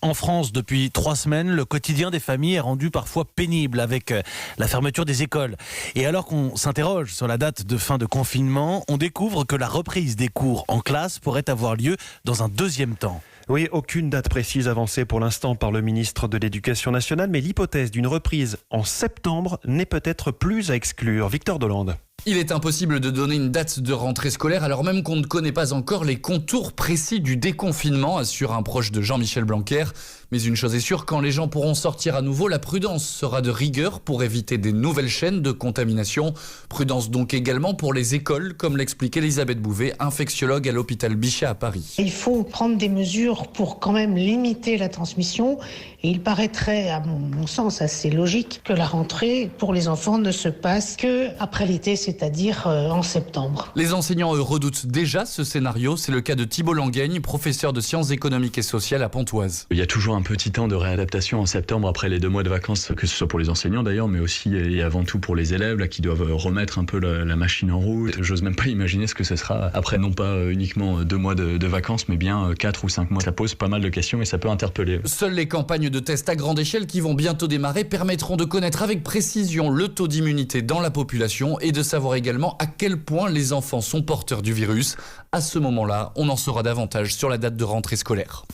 En France, depuis 3 semaines, le quotidien des familles est rendu parfois pénible avec la fermeture des écoles. Et alors qu'on s'interroge sur la date de fin de confinement, on découvre que la reprise des cours en classe pourrait avoir lieu dans un deuxième temps. Oui, aucune date précise avancée pour l'instant par le ministre de l'Éducation nationale, mais l'hypothèse d'une reprise en septembre n'est peut-être plus à exclure. Victor Dolande. Il est impossible de donner une date de rentrée scolaire alors même qu'on ne connaît pas encore les contours précis du déconfinement, assure un proche de Jean-Michel Blanquer. Mais une chose est sûre, quand les gens pourront sortir à nouveau, la prudence sera de rigueur pour éviter des nouvelles chaînes de contamination. Prudence donc également pour les écoles, comme l'explique Elisabeth Bouvet, infectiologue à l'hôpital Bichat à Paris. Il faut prendre des mesures pour quand même limiter la transmission. Et il paraîtrait, à mon sens, assez logique que la rentrée pour les enfants ne se passe qu'après l'été, c'est-à-dire en septembre. Les enseignants, eux, redoutent déjà ce scénario. C'est le cas de Thibault Langaigne, professeur de sciences économiques et sociales à Pontoise. Il y a toujours un petit temps de réadaptation en septembre après les 2 mois de vacances, que ce soit pour les enseignants d'ailleurs, mais aussi et avant tout pour les élèves là, qui doivent remettre un peu la machine en route. J'ose même pas imaginer ce que ce sera après, non pas uniquement 2 mois de vacances, mais bien 4 ou 5 mois. Ça pose pas mal de questions et ça peut interpeller. Seules les campagnes de tests à grande échelle qui vont bientôt démarrer permettront de connaître avec précision le taux d'immunité dans la population et de savoir également à quel point les enfants sont porteurs du virus. À ce moment-là, on en saura davantage sur la date de rentrée scolaire.